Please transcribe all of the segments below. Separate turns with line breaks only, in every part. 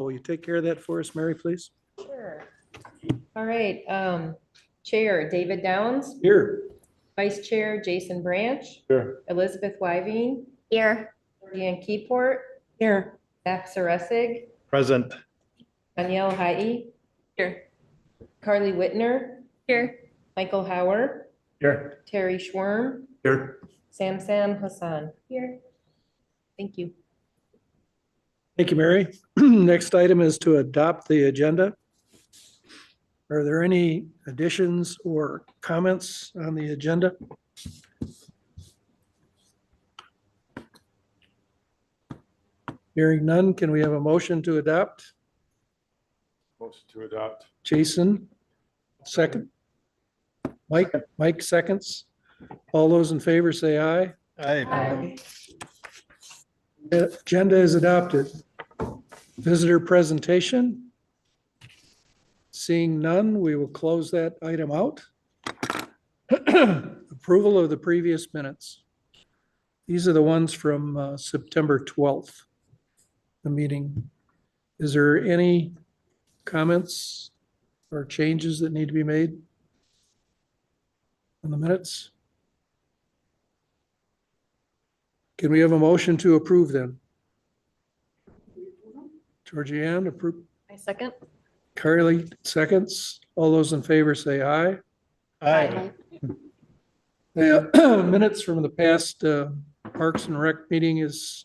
Will you take care of that for us, Mary, please?
Sure. All right, Chair David Downs,
Here.
Vice Chair Jason Branch,
Sure.
Elizabeth Wyving,
Here.
Deanne Keyport,
Here.
Zach Saressig,
Present.
Danielle Haie,
Here.
Carly Whitner,
Here.
Michael Hauer,
Here.
Terry Schwerm,
Here.
Sam Hassan. Here. Thank you.
Thank you, Mary. Next item is to adopt the agenda. Are there any additions or comments on the agenda? Hearing none, can we have a motion to adopt?
Motion to adopt.
Jason, second. Mike seconds. All those in favor say aye.
Aye.
Agenda is adopted. Visitor presentation. Seeing none, we will close that item out. Approval of the previous minutes. These are the ones from September 12th, the meeting. Is there any comments or changes that need to be made on the minutes? Can we have a motion to approve then? Georgianne, approve.
I second.
Carly, seconds. All those in favor say aye.
Aye.
The minutes from the past Parks and Rec meeting is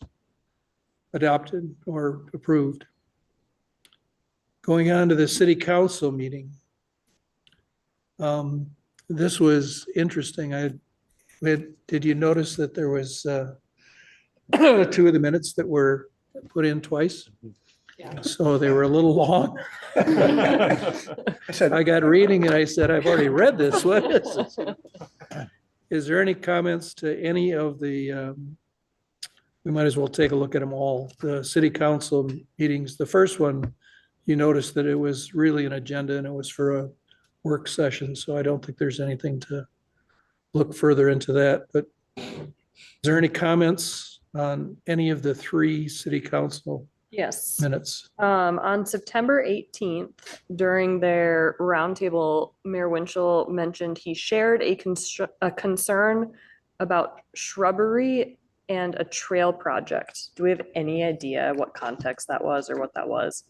adopted or approved. Going on to the city council meeting. This was interesting. Did you notice that there was 2 of the minutes that were put in twice?
Yeah.
So they were a little long. I got reading and I said, I've already read this. What is this? Is there any comments to any of the, we might as well take a look at them all, the city council meetings. The first one, you noticed that it was really an agenda and it was for a work session. So I don't think there's anything to look further into that. But is there any comments on any of the 3 city council
Yes.
minutes?
On September 18th, during their roundtable, Mayor Winchell mentioned he shared a concern about shrubbery and a trail project. Do we have any idea what context that was or what that was?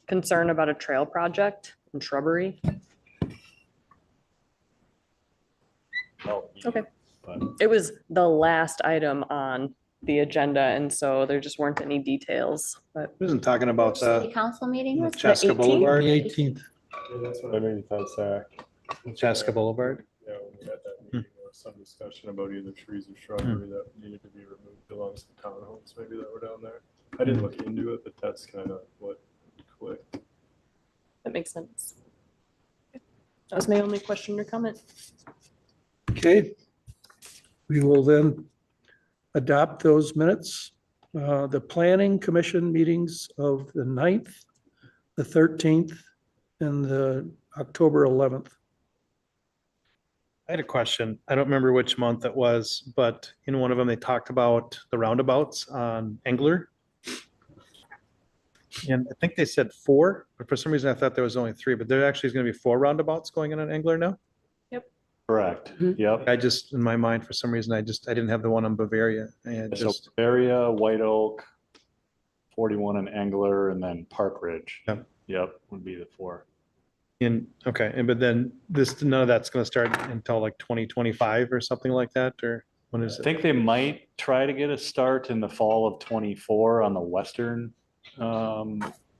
Concern about a trail project and shrubbery? Okay. It was the last item on the agenda, and so there just weren't any details, but
Wasn't talking about
City
the
council meeting was the
Chaska
18th?
Boulevard.
The 18th.
Yeah, that's what I maybe thought, Zach.
Chaska Boulevard.
Yeah, when we had that meeting, there was some discussion about either trees or shrubbery that needed to be removed along some townhomes, maybe that were down there. I didn't look into it, but that's kind of what clicked.
that makes sense. That was my only question or comment.
Okay. We will then adopt those minutes. The planning commission meetings of the 9th, the 13th, and the October 11th.
I had a question. I don't remember which month it was, but in one of them, they talked about the roundabouts on Engler. And I think they said 4, but for some reason I thought there was only 3, but there actually is going to be 4 roundabouts going in on Engler now.
Correct.
Mhm.
Yep.
I just, in my mind, for some reason, I didn't have the one on Bavaria. I had
So
just,
Bavaria, White Oak, 41 and Engler, and then Park Ridge.
Yep.
Yep, would be the 4.
okay, and but then this, none of that's going to start until like 2025 or something like that, or when is
I
it?
think they might try to get a start in the fall of 24 on the western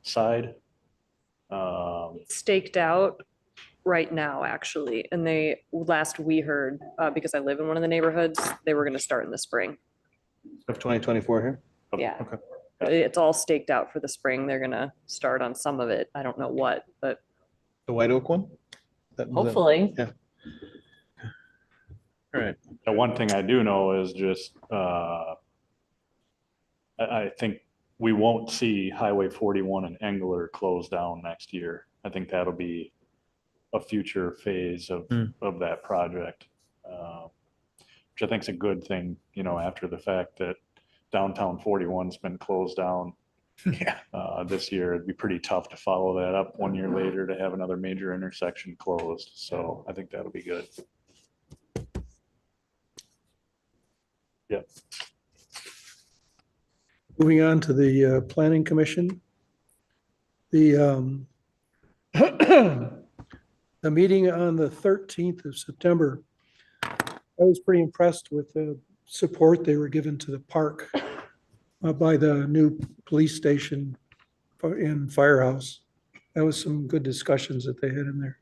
side.
Staked out right now, actually, and they, last we heard, because I live in one of the neighborhoods, they were gonna start in the spring.
Of 2024 here?
Yeah.
Okay.
It's all staked out for the spring. They're gonna start on some of it. I don't know what, but
The White Oak one?
hopefully.
Yeah. All right.
The one thing I do know is just, I think we won't see Highway 41 and Engler close down next year. I think that'll be a future phase of that project. Which I think is a good thing, after the fact that downtown 41's been closed down
Yeah.
This year, it'd be pretty tough to follow that up 1 year later to have another major intersection closed. So I think that'll be good. Yep.
Moving on to the planning commission. The the meeting on the 13th of September, I was pretty impressed with the support they were given to the park by the new police station in Firehouse. That was some good discussions that they had in there.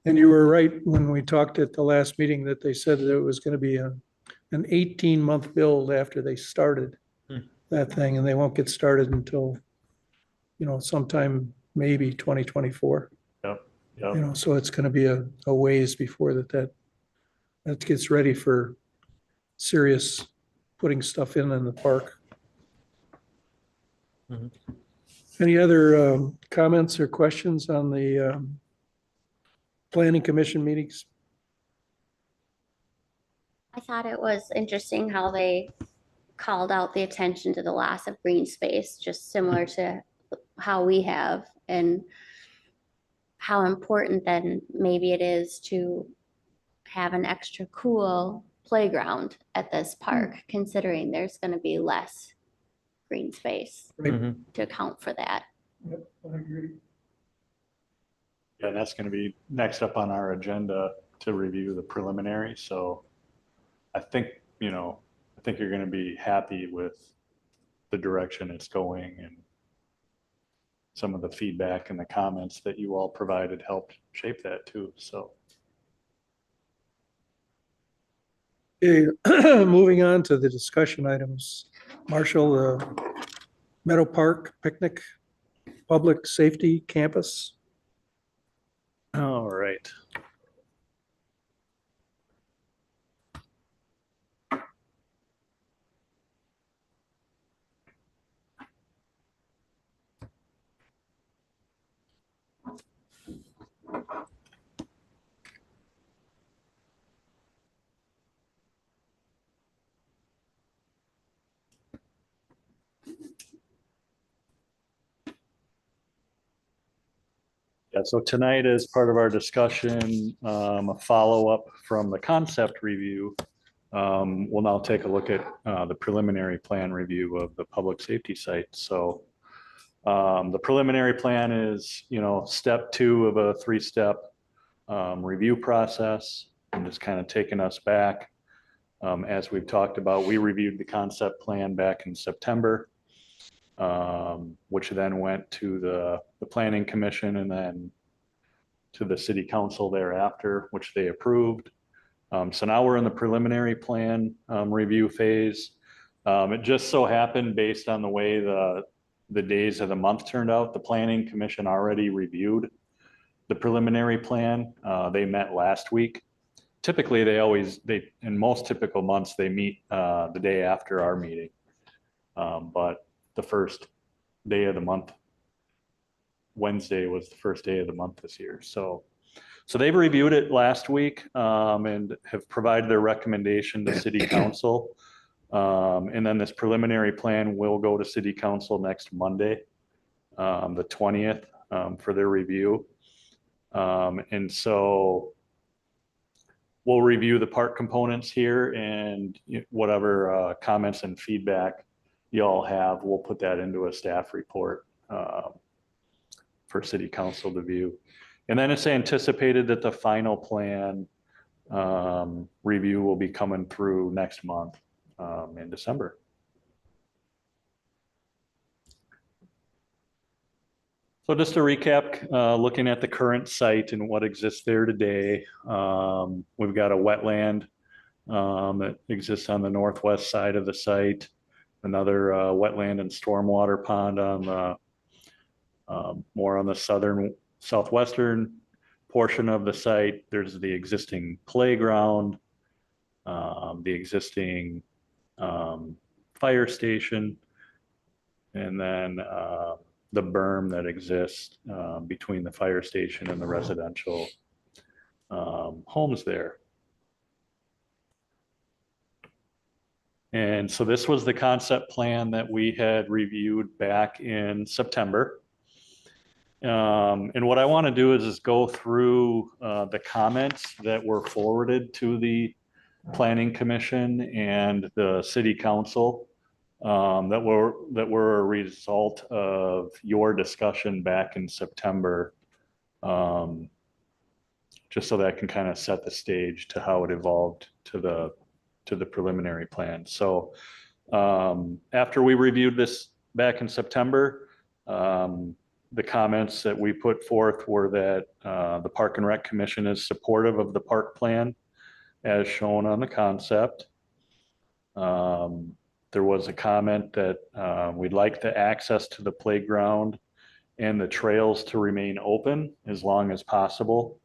And you were right when we talked at the last meeting that they said that it was going to be an 18-month build after they started that thing, and they won't get started until, sometime maybe 2024.
Yep.
So it's going to be a ways before that gets ready for serious putting stuff in the park.
Mhm.
Any other comments or questions on the planning commission meetings?
I thought it was interesting how they called out the attention to the loss of green space, just similar to how we have, and how important then maybe it is to have an extra cool playground at this park, considering there's going to be less green space
Right.
Mhm.
to account for that.
Yep, I agree.
Yeah, that's gonna be next up on our agenda to review the preliminary, so I think, I think you're gonna be happy with the direction it's going, and some of the feedback and the comments that you all provided helped shape that too, so.
Okay, moving on to the discussion items. Marshall, Meadow Park picnic, public safety campus.
All right. Yeah, so tonight is part of our discussion, a follow-up from the concept review. We'll now take a look at the preliminary plan review of the public safety site. So the preliminary plan is, step 2 of a 3-step review process, and just kind of taking us back. As we've talked about, we reviewed the concept plan back in September, which then went to the planning commission and then to the city council thereafter, which they approved. So now we're in the preliminary plan review phase. It just so happened, based on the way the days of the month turned out, the planning commission already reviewed the preliminary plan. They met last week. Typically, in most typical months, they meet the day after our meeting. But the first day of the month, Wednesday was the first day of the month this year. So they've reviewed it last week and have provided their recommendation to city council. And then this preliminary plan will go to city council next Monday, the 20th, for their review. And so we'll review the park components here, and whatever comments and feedback y'all have, we'll put that into a staff report for city council to view. And then it's anticipated that the final plan review will be coming through next month in December. So just to recap, looking at the current site and what exists there today, we've got a wetland that exists on the northwest side of the site, another wetland and stormwater pond on the more on the southwestern portion of the site. There's the existing playground, the existing fire station, and then the berm that exists between the fire station and the residential homes there. And so this was the concept plan that we had reviewed back in September. And what I want to do is go through the comments that were forwarded to the Planning Commission and the City Council that were a result of your discussion back in September. Just so that can kind of set the stage to how it evolved to the preliminary plan. So after we reviewed this back in September, the comments that we put forth were that the Park and Rec Commission is supportive of the park plan as shown on the concept. There was a comment that we'd like the access to the playground and the trails to remain open as long as possible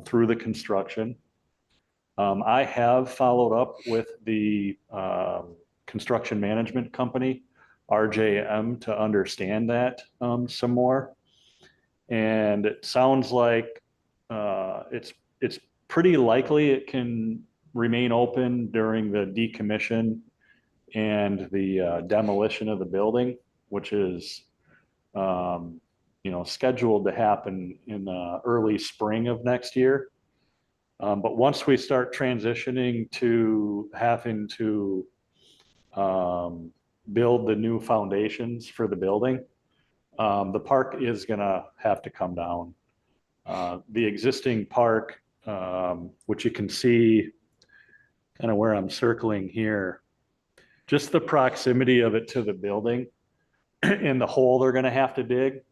through the construction. I have followed up with the construction management company, RJM, to understand that some more. And it sounds like it's pretty likely it can remain open during the decommission and the demolition of the building, which is scheduled to happen in the early spring of next year. But once we start transitioning to having to build the new foundations for the building, the park is gonna have to come down. The existing park, which you can see kind of where I'm circling here, just the proximity of it to the building and the hole they're gonna have to dig,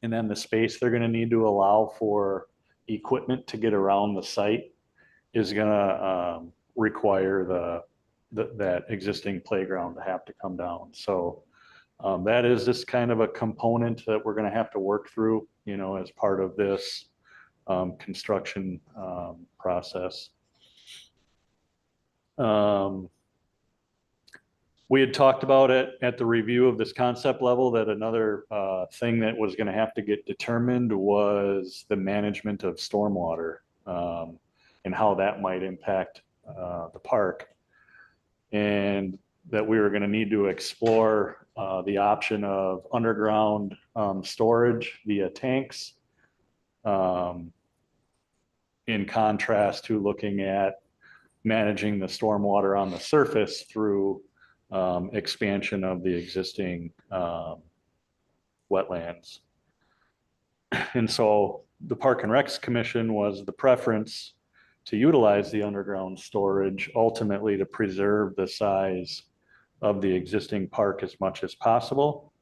and then the space they're gonna need to allow for equipment to get around the site is gonna require that existing playground to have to come down. So that is just kind of a component that we're gonna have to work through, as part of this construction process. We had talked about it at the review of this concept level, that another thing that was going to have to get determined was the management of stormwater and how that might impact the park. And that we were going to need to explore the option of underground storage via tanks, in contrast to looking at managing the stormwater on the surface through expansion of the existing wetlands. And so the Park and Recs Commission was the preference to utilize the underground storage, ultimately to preserve the size of the existing park as much as possible.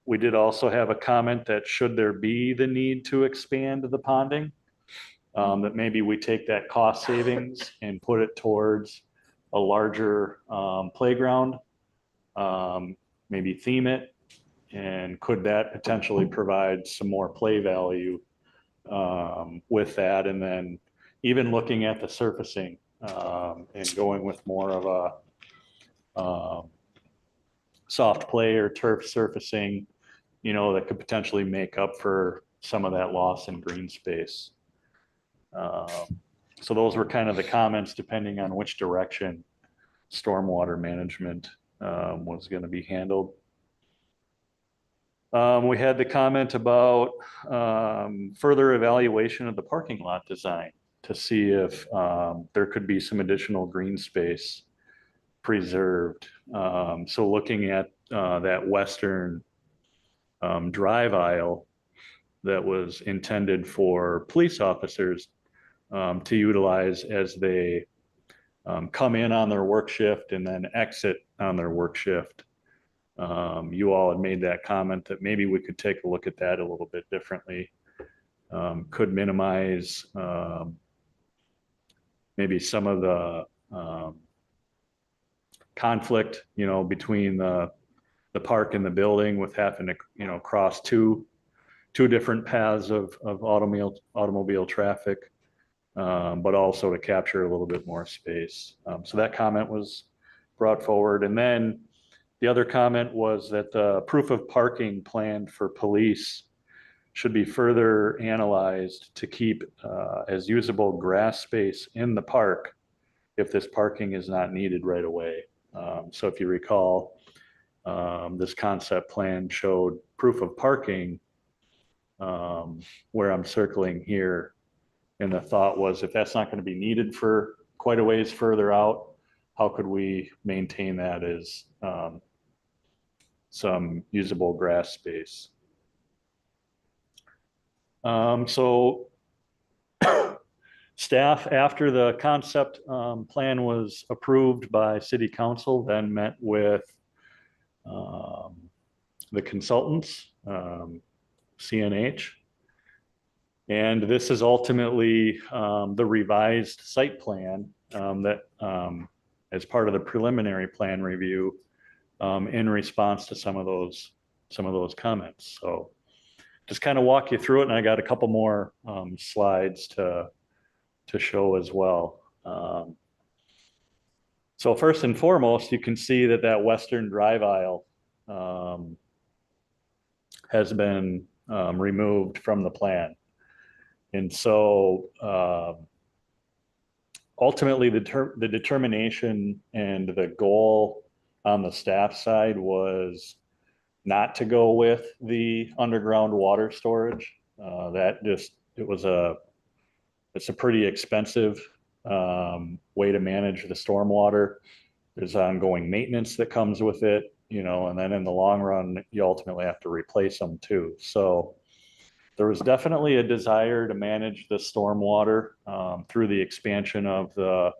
We did also have a comment that should there be the need to expand the ponding, that maybe we take that cost savings and put it towards a larger playground, maybe theme it, and could that potentially provide some more play value with that? And then even looking at the surfacing and going with more of a soft play or turf surfacing, that could potentially make up for some of that loss in green space. So those were kind of the comments, depending on which direction stormwater management was going to be handled. We had the comment about further evaluation of the parking lot design to see if there could be some additional green space preserved. So looking at that western drive aisle that was intended for police officers to utilize as they come in on their work shift and then exit on their work shift. You all had made that comment that maybe we could take a look at that a little bit differently. Could minimize maybe some of the conflict, between the park and the building, with having to, cross two different paths of automobile traffic, but also to capture a little bit more space. So that comment was brought forward. And then the other comment was that the proof of parking plan for police should be further analyzed to keep as usable grass space in the park if this parking is not needed right away. So if you recall, this concept plan showed proof of parking where I'm circling here. And the thought was, if that's not going to be needed for quite a ways further out, how could we maintain that as some usable grass space? So staff, after the concept plan was approved by city council, then met with the consultants, CNH. And this is ultimately the revised site plan that as part of the preliminary plan review in response to some of those comments. So just kind of walk you through it, and I got a couple more slides to show as well. So first and foremost, you can see that western drive aisle has been removed from the plan. And so ultimately the determination and the goal on the staff side was not to go with the underground water storage. It's a pretty expensive way to manage the stormwater. There's ongoing maintenance that comes with it, and then in the long run, you ultimately have to replace them too. So there was definitely a desire to manage the stormwater through the expansion of the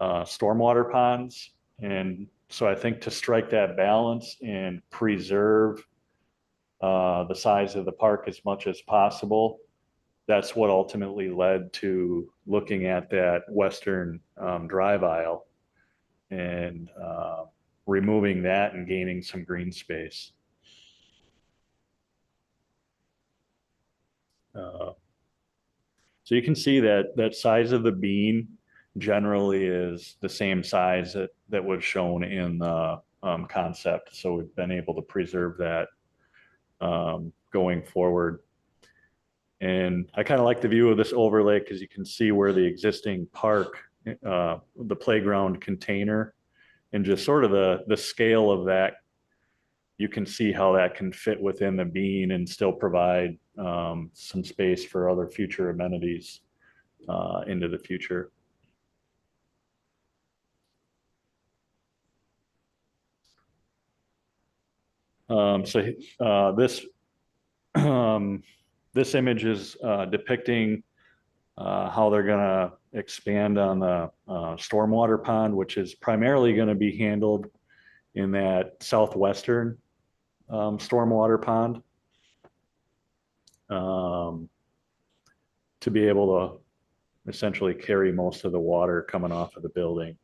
stormwater ponds. And so I think to strike that balance and preserve the size of the park as much as possible, that's what ultimately led to looking at that western drive aisle and removing that and gaining some green space. So you can see that size of the bean generally is the same size that was shown in the concept. So we've been able to preserve that going forward. And I kind of like the view of this overlay because you can see where the existing park, the playground container, and just sort of the scale of that. You can see how that can fit within the bean and still provide some space for other future amenities into the future. This image is depicting how they're going to expand on the stormwater pond, which is primarily going to be handled in that southwestern stormwater pond, to be able to essentially carry most of the water coming off of the building.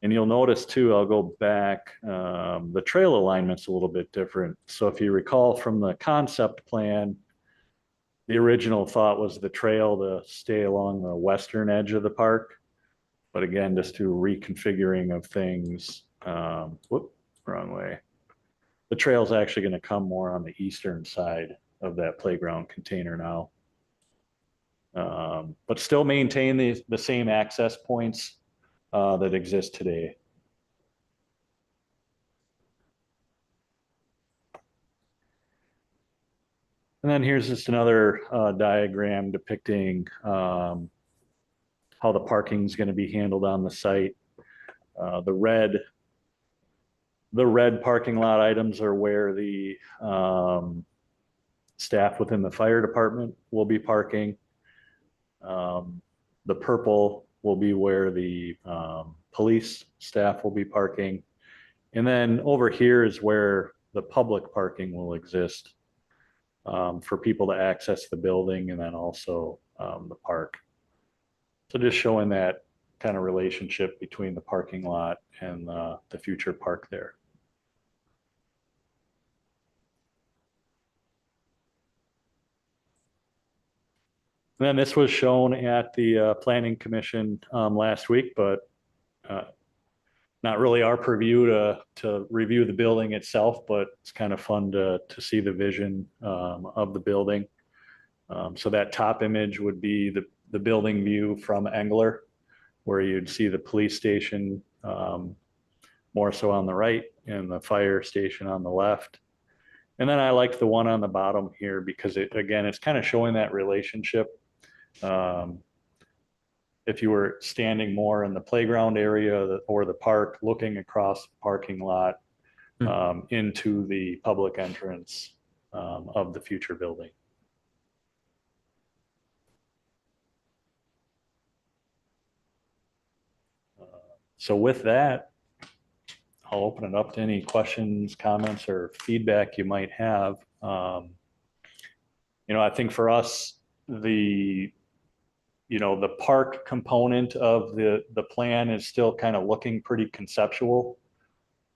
And you'll notice too, I'll go back, the trail alignment's a little bit different. So if you recall from the concept plan, the original thought was the trail to stay along the western edge of the park. But again, just through reconfiguring of things, wrong way. The trail's actually going to come more on the eastern side of that playground container now. But still maintain the same access points that exist today. And then here's just another diagram depicting how the parking is going to be handled on the site. The red parking lot items are where the staff within the fire department will be parking. The purple will be where the police staff will be parking. And then over here is where the public parking will exist for people to access the building and then also the park. So just showing that kind of relationship between the parking lot and the future park there. And then this was shown at the Planning Commission last week, but not really our purview to review the building itself, but it's kind of fun to see the vision of the building. So that top image would be the building view from Engler, where you'd see the police station more so on the right and the fire station on the left. And then I liked the one on the bottom here because it's kind of showing that relationship. If you were standing more in the playground area or the park, looking across the parking lot into the public entrance of the future building. So with that, I'll open it up to any questions, comments, or feedback you might have. I think for us, the park component of the plan is still kind of looking pretty conceptual.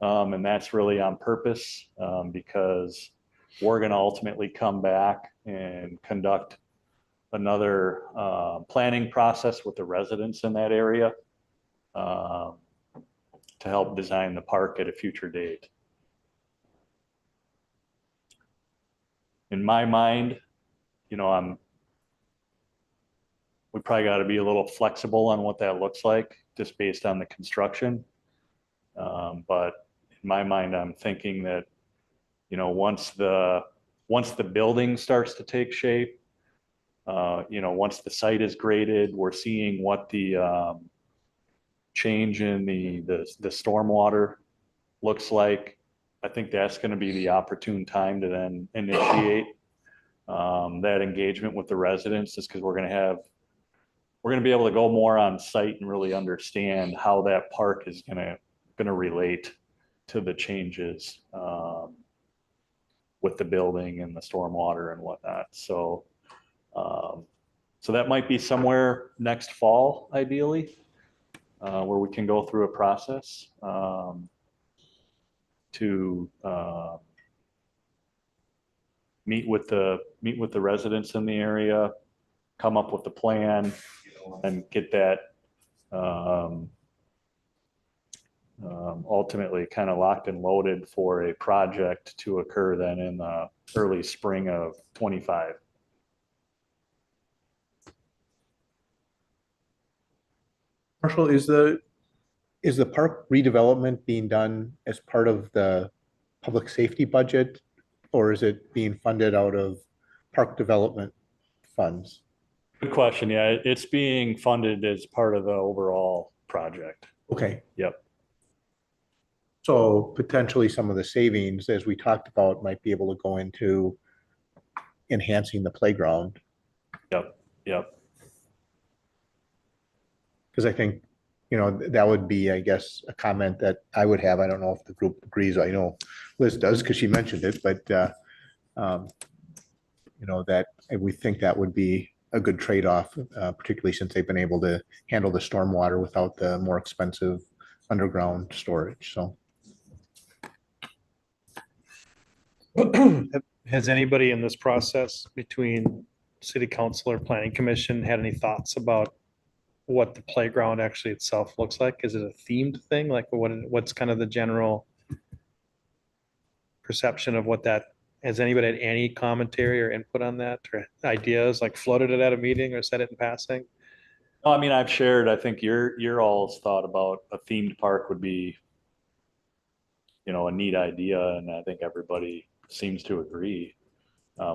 And that's really on purpose because we're going to ultimately come back and conduct another planning process with the residents in that area to help design the park at a future date. In my mind, we probably got to be a little flexible on what that looks like just based on the construction. But in my mind, I'm thinking that, once the building starts to take shape, once the site is graded, we're seeing what the change in the stormwater looks like. I think that's going to be the opportune time to then initiate that engagement with the residents, just because we're going to be able to go more on site and really understand how that park is going to relate to the changes with the building and the stormwater and whatnot. So that might be somewhere next fall, ideally, where we can go through a process to meet with the residents in the area, come up with the plan, and get that ultimately kind of locked and loaded for a project to occur then in the early spring of 25.
Marshall, is the park redevelopment being done as part of the public safety budget, or is it being funded out of park development funds?
Good question. Yeah, it's being funded as part of the overall project.
Okay.
Yep.
So potentially some of the savings, as we talked about, might be able to go into enhancing the playground.
Yep.
Because I think, that would be, I guess, a comment that I would have. I don't know if the group agrees. I know Liz does because she mentioned it, but that we think that would be a good trade-off, particularly since they've been able to handle the stormwater without the more expensive underground storage. So.
Has anybody in this process between city council or planning commission had any thoughts about what the playground actually itself looks like? Is it a themed thing? Like what's kind of the general perception of what that, has anybody had any commentary or input on that, or ideas, like floated it at a meeting or said it in passing?
No, I mean, I've shared, I think your all's thought about a themed park would be, a neat idea. And I think everybody seems to agree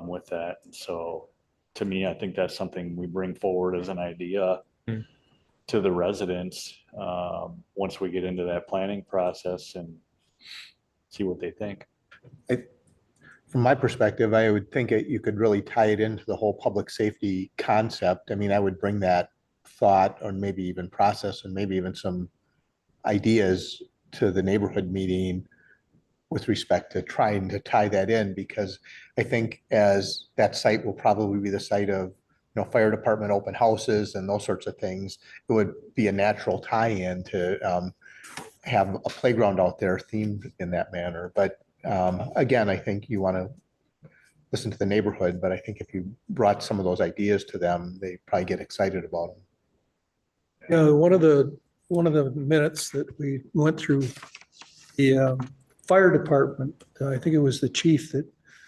with that. And so to me, I think that's something we bring forward as an idea to the residents once we get into that planning process and see what they think.
From my perspective, I would think you could really tie it into the whole public safety concept. I mean, I would bring that thought or maybe even process and maybe even some ideas to the neighborhood meeting with respect to trying to tie that in, because I think as that site will probably be the site of fire department open houses and those sorts of things, it would be a natural tie-in to have a playground out there themed in that manner. But again, I think you want to listen to the neighborhood, but I think if you brought some of those ideas to them, they probably get excited about them.
Yeah, one of the minutes that we went through, the fire department, I think it was the chief that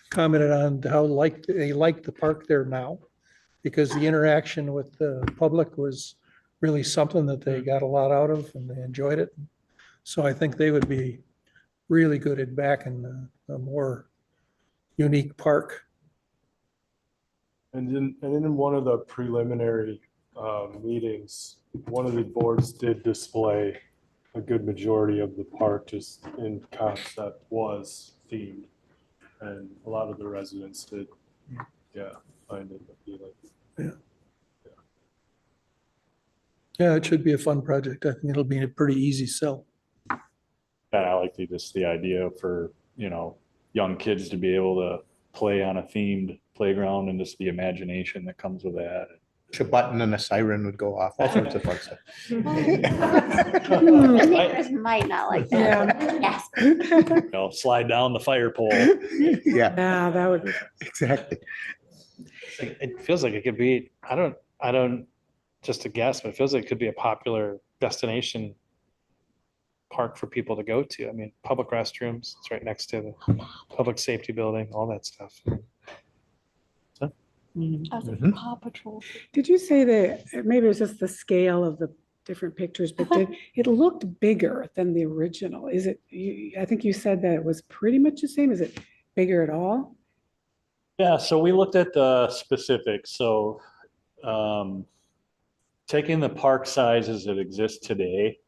commented on how they like the park there now. because the interaction with the public was really something that they got a lot out of and they enjoyed it. So I think they would be really good at backing a more unique park.
And in one of the preliminary meetings, one of the boards did display a good majority of the park just in concept was themed. And a lot of the residents did, find it appealing.
Yeah, it should be a fun project. I think it'll be a pretty easy sell.
And I like the idea for, young kids to be able to play on a themed playground and just the imagination that comes with that.
A button and a siren would go off, all sorts of fun stuff.
The neighbors might not like that. Yes.
Slide down the fire pole.
Yeah,
Yeah, that would be.
exactly.
It feels like it could be, I don't, just a guess, but it feels like it could be a popular destination park for people to go to. I mean, public restrooms, it's right next to the public safety building, all that stuff.
Paw Patrol. Did you say that, maybe it was just the scale of the different pictures, but it looked bigger than the original? Is it, I think you said that it was pretty much the same. Is it bigger at all?
Yeah, so we looked at the specifics. So taking the park size as it exists today,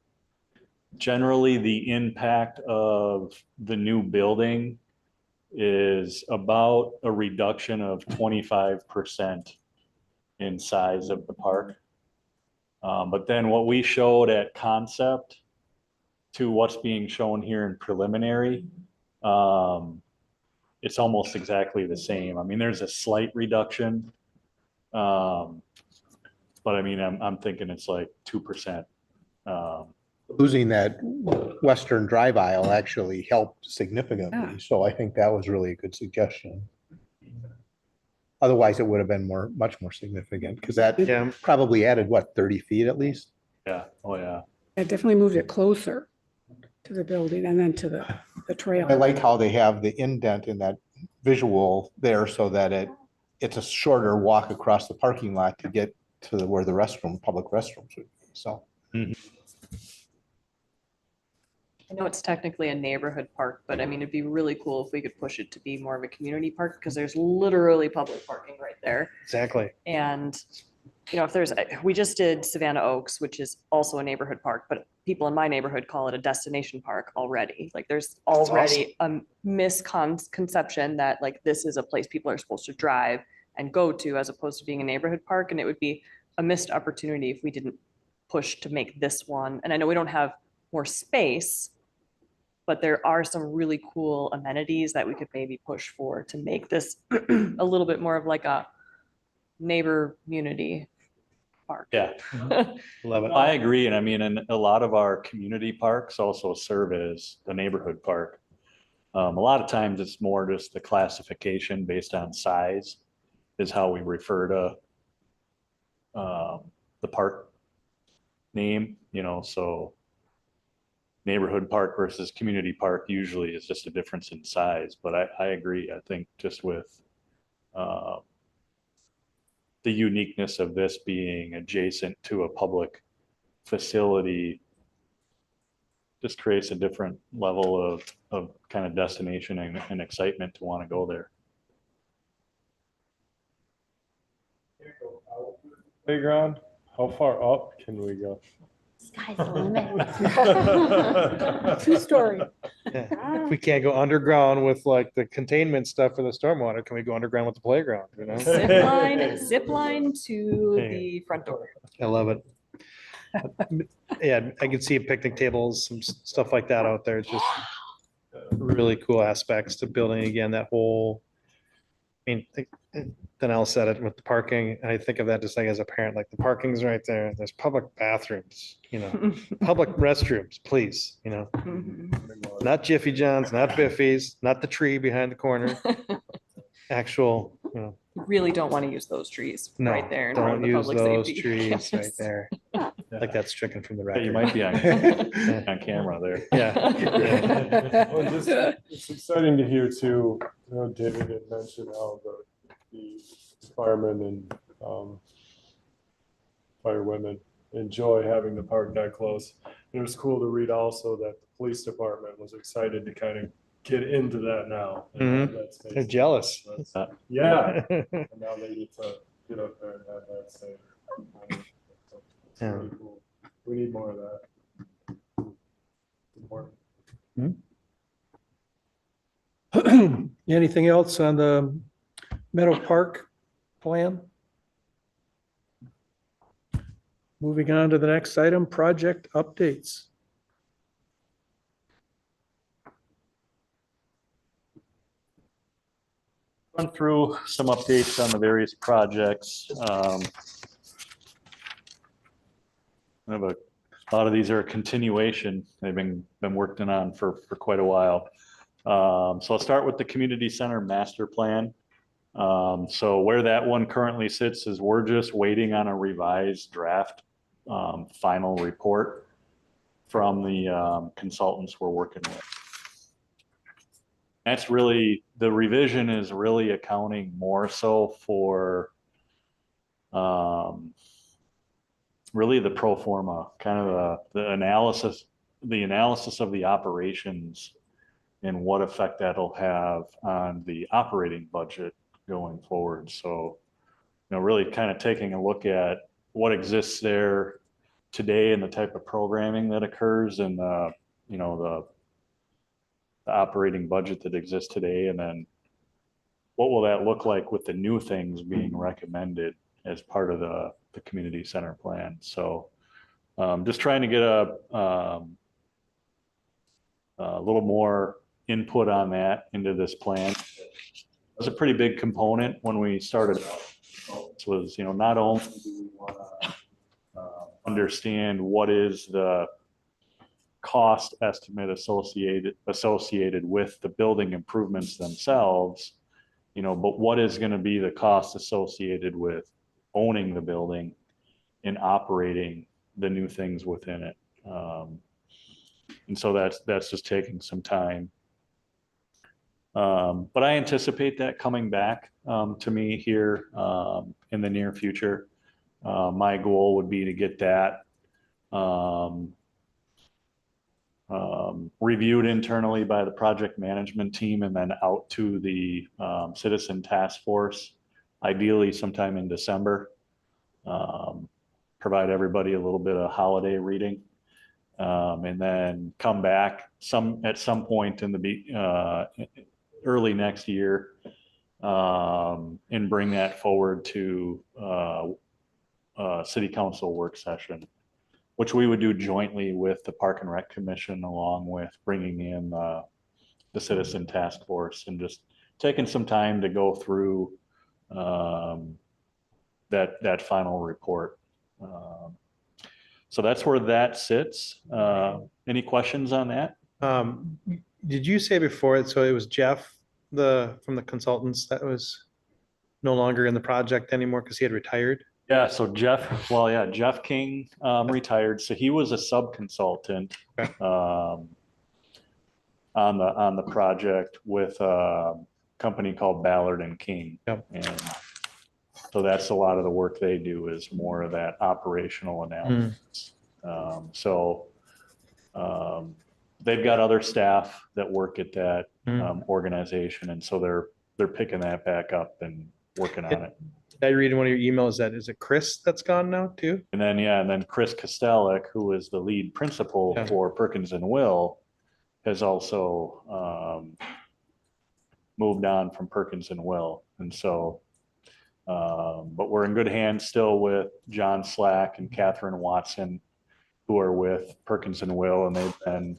generally the impact of the new building is about a reduction of 25% in size of the park. But then what we showed at concept to what's being shown here in preliminary, it's almost exactly the same. I mean, there's a slight reduction. But I mean, I'm thinking it's like 2%.
Losing that western drive aisle actually helped significantly. So I think that was really a good suggestion. Otherwise, it would have been much more significant because that
Yeah.
probably added, what, 30 feet at least?
Yeah, oh yeah.
It definitely moved it closer to the building and then to the trail.
I like how they have the indent in that visual there so that it's a shorter walk across the parking lot to get to where the public restrooms would be. So.
I know it's technically a neighborhood park, but I mean, it'd be really cool if we could push it to be more of a community park because there's literally public parking right there.
Exactly.
And, if we just did Savannah Oaks, which is also a neighborhood park, but people in my neighborhood call it a destination park already. Like there's already a misconception that like this is a place people are supposed to drive and go to as opposed to being a neighborhood park. And it would be a missed opportunity if we didn't push to make this one. And I know we don't have more space, but there are some really cool amenities that we could maybe push for to make this a little bit more of like a neighbor community park.
Yeah.
Love it.
I agree. And I mean, and a lot of our community parks also serve as a neighborhood park. A lot of times it's more just the classification based on size is how we refer to the park name, so neighborhood park versus community park usually is just a difference in size. But I agree. I think just with the uniqueness of this being adjacent to a public facility just creates a different level of kind of destination and excitement to want to go there.
Playground, how far up can we go?
Sky's the limit.
2-story.
Yeah. If we can't go underground with like the containment stuff for the stormwater, can we go underground with the playground,
Zip line to the front door.
I love it. Yeah, I can see picnic tables, some stuff like that out there. It's just really cool aspects to building again, that whole, Danelle said it with the parking, and I think of that just like as a parent, like the parking's right there. There's public bathrooms, public restrooms, please,
Mhm.
not Jiffy John's, not Biffy's, not the tree behind the corner. Actual,
Really don't want to use those trees
no,
right there in front of
don't
the
use
public
those
safety
trees right
cameras.
there. Like that's stricken from the
Yeah,
record.
you might be on camera there.
Yeah.
Well, it's exciting to hear too, David had mentioned how the firemen and firewomen enjoy having the park that close. It was cool to read also that the police department was excited to kind of get into that now. and have that space.
They're jealous.
That's- Yeah, and now they get to get up there and have that say. So it's
Yeah.
really cool. We need more of that. Important.
Anything else on the Meadow Park plan? Moving on to the next item, project updates.
Run through some updates on the various projects. A lot of these are a continuation. They've been working on for quite a while. So I'll start with the community center master plan. So where that one currently sits is we're just waiting on a revised draft final report from the consultants we're working with. That's really, the revision is really accounting more so for really the pro forma, kind of the analysis of the operations and what effect that'll have on the operating budget going forward. So, really kind of taking a look at what exists there today and the type of programming that occurs and the operating budget that exists today, and then what will that look like with the new things being recommended as part of the community center plan. So just trying to get a little more input on that into this plan. It was a pretty big component when we started. This was, not only do we want to understand what is the cost estimate associated with the building improvements themselves, but what is going to be the cost associated with owning the building and operating the new things within it. And so that's just taking some time. But I anticipate that coming back to me here in the near future. My goal would be to get that reviewed internally by the project management team and then out to the citizen task force, ideally sometime in December. Provide everybody a little bit of holiday reading, and then come back at some point in the early next year, and bring that forward to city council work session, which we would do jointly with the Park and Rec Commission, along with bringing in the citizen task force and just taking some time to go through that final report. So that's where that sits. Any questions on that?
Did you say before, so it was Jeff, from the consultants that was no longer in the project anymore because he had retired?
Yeah, so Jeff King retired. So he was a sub-consultant on the project with a company called Ballard and King.
Yep.
And so that's a lot of the work they do is more of that operational analysis. They've got other staff that work at that organization, and so they're picking that back up and working on it.
I read in one of your emails that, is it Chris that's gone now too?
And then Chris Kostelic, who is the lead principal for Perkins and Will, has also moved on from Perkins and Will. And so, but we're in good hands still with John Slack and Catherine Watson, who are with Perkins and Will, and they've been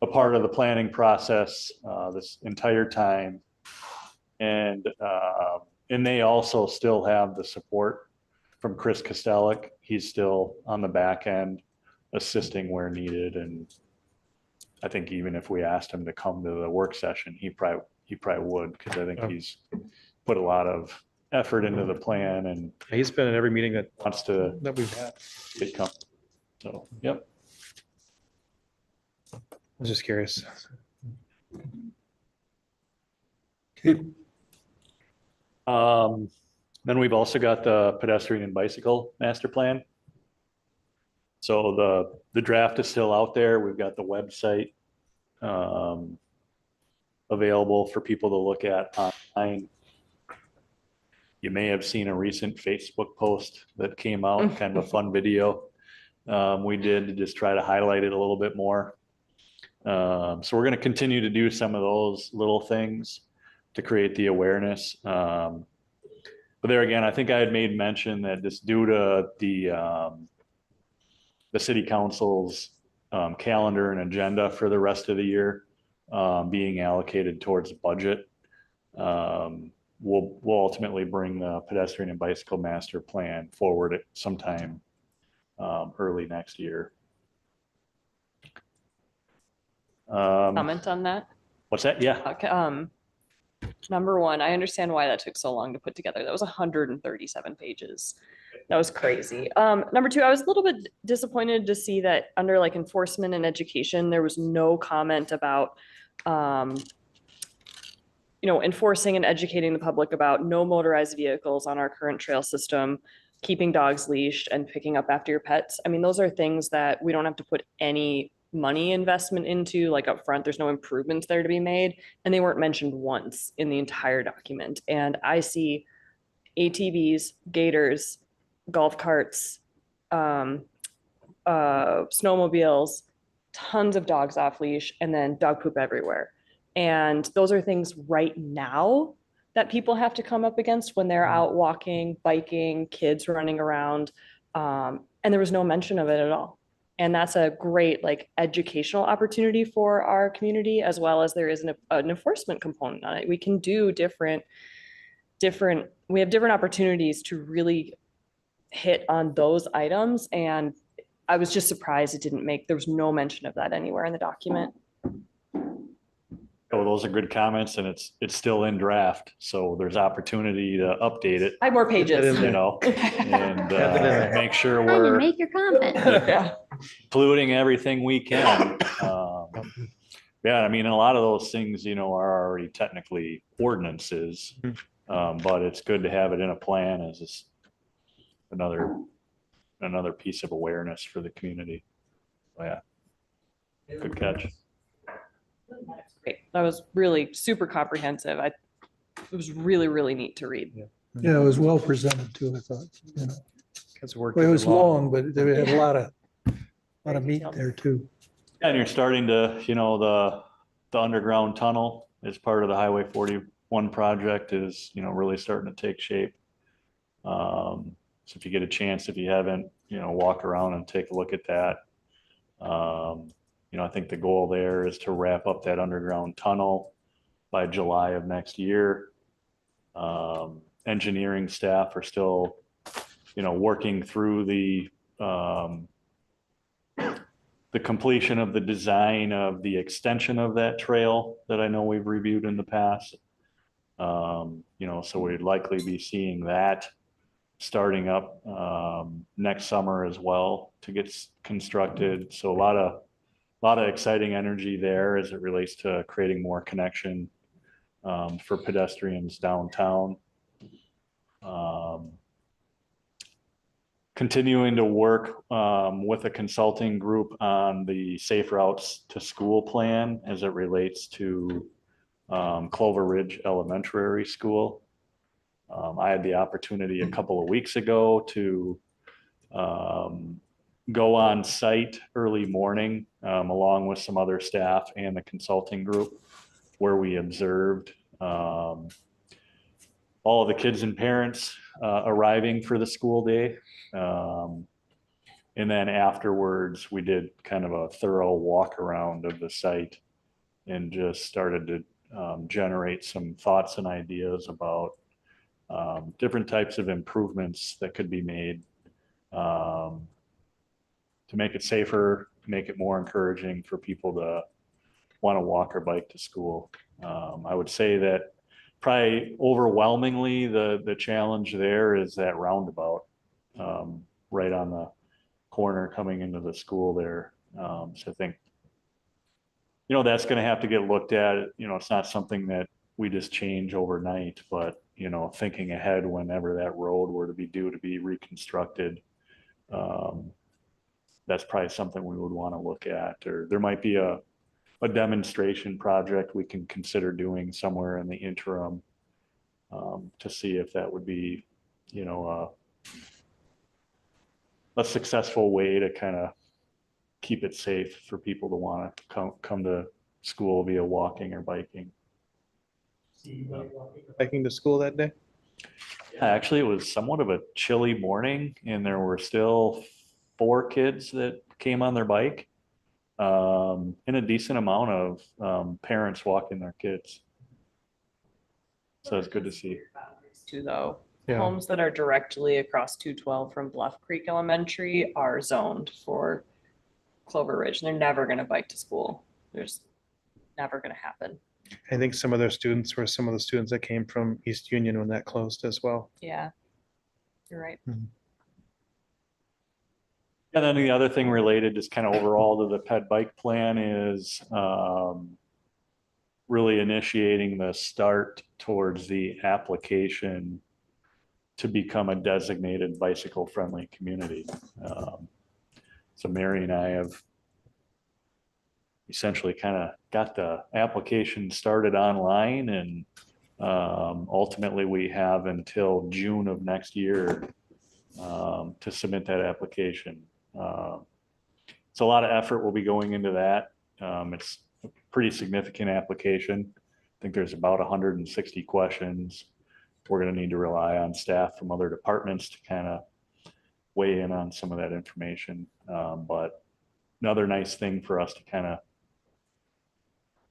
a part of the planning process this entire time. And they also still have the support from Chris Kostelic. He's still on the back end assisting where needed. And I think even if we asked him to come to the work session, he probably would, because I think he's put a lot of effort into the plan and
He's been at every meeting that
wants to
we've had.
get come. So, yep.
I was just curious.
Then we've also got the pedestrian and bicycle master plan. So the draft is still out there. We've got the website available for people to look at online. You may have seen a recent Facebook post that came out, kind of a fun video we did to just try to highlight it a little bit more. So we're going to continue to do some of those little things to create the awareness. But there again, I think I had made mention that just due to the city council's calendar and agenda for the rest of the year being allocated towards budget, we'll ultimately bring the pedestrian and bicycle master plan forward at sometime early next year.
Comment on that?
What's that? Yeah.
Okay, number one, I understand why that took so long to put together. That was 137 pages. That was crazy. Number two, I was a little bit disappointed to see that under like enforcement and education, there was no comment about, enforcing and educating the public about no motorized vehicles on our current trail system, keeping dogs leashed and picking up after your pets. I mean, those are things that we don't have to put any money investment into, like up front. There's no improvements there to be made, and they weren't mentioned once in the entire document. And I see ATVs, gators, golf carts, snowmobiles, tons of dogs off leash, and then dog poop everywhere. And those are things right now that people have to come up against when they're out walking, biking, kids running around. And there was no mention of it at all. And that's a great like educational opportunity for our community, as well as there is an enforcement component on it. We can do we have different opportunities to really hit on those items. And I was just surprised there was no mention of that anywhere in the document.
Oh, those are good comments, and it's still in draft, so there's opportunity to update it,
I have more pages.
and make sure
Trying to
we're
make your comment.
Yeah.
including everything we can. Yeah, I mean, a lot of those things, are already technically ordinances, but it's good to have it in a plan as just another piece of awareness for the community. So, yeah, good catch.
Great. That was really super comprehensive. It was really, really neat to read.
Yeah, it was well presented too, I thought,
It's work.
Well, it was long, but they had a lot of meat
detailed.
there too.
And you're starting to, the underground tunnel as part of the Highway 41 project is, really starting to take shape. So if you get a chance, if you haven't, walk around and take a look at that. I think the goal there is to wrap up that underground tunnel by July of next year. Engineering staff are still, working through the completion of the design of the extension of that trail that I know we've reviewed in the past. So we'd likely be seeing that starting up next summer as well to get constructed. So a lot of exciting energy there as it relates to creating more connection for pedestrians downtown. Continuing to work with a consulting group on the safe routes to school plan as it relates to Clover Ridge Elementary School. I had the opportunity a couple of weeks ago to go on site early morning along with some other staff and the consulting group, where we observed all of the kids and parents arriving for the school day. And then afterwards, we did kind of a thorough walk around of the site and just started to generate some thoughts and ideas about different types of improvements that could be made to make it safer, make it more encouraging for people to want to walk or bike to school. I would say that probably overwhelmingly the challenge there is that roundabout right on the corner coming into the school there. So I think, that's going to have to get looked at. It's not something that we just change overnight, but thinking ahead whenever that road were to be due to be reconstructed. That's probably something we would want to look at, or there might be a demonstration project we can consider doing somewhere in the interim, to see if that would be, a successful way to kind of keep it safe for people to want to come to school via walking or biking.
Biking to school that day?
Actually, it was somewhat of a chilly morning, and there were still 4 kids that came on their bike, and a decent amount of parents walking their kids. So it's good to see.
Too, though.
Yeah.
Homes that are directly across 212 from Bluff Creek Elementary are zoned for Clover Ridge. They're never gonna bike to school. There's never gonna happen.
I think some of their students were some of the students that came from East Union when that closed as well.
Yeah. You're right.
And then the other thing related just kind of overall to the ped bike plan is really initiating the start towards the application to become a designated bicycle friendly community. So Mary and I have essentially kind of got the application started online, and ultimately we have until June of next year to submit that application. It's a lot of effort will be going into that. It's a pretty significant application. I think there's about 160 questions. We're going to need to rely on staff from other departments to kind of weigh in on some of that information. But another nice thing for us to kind of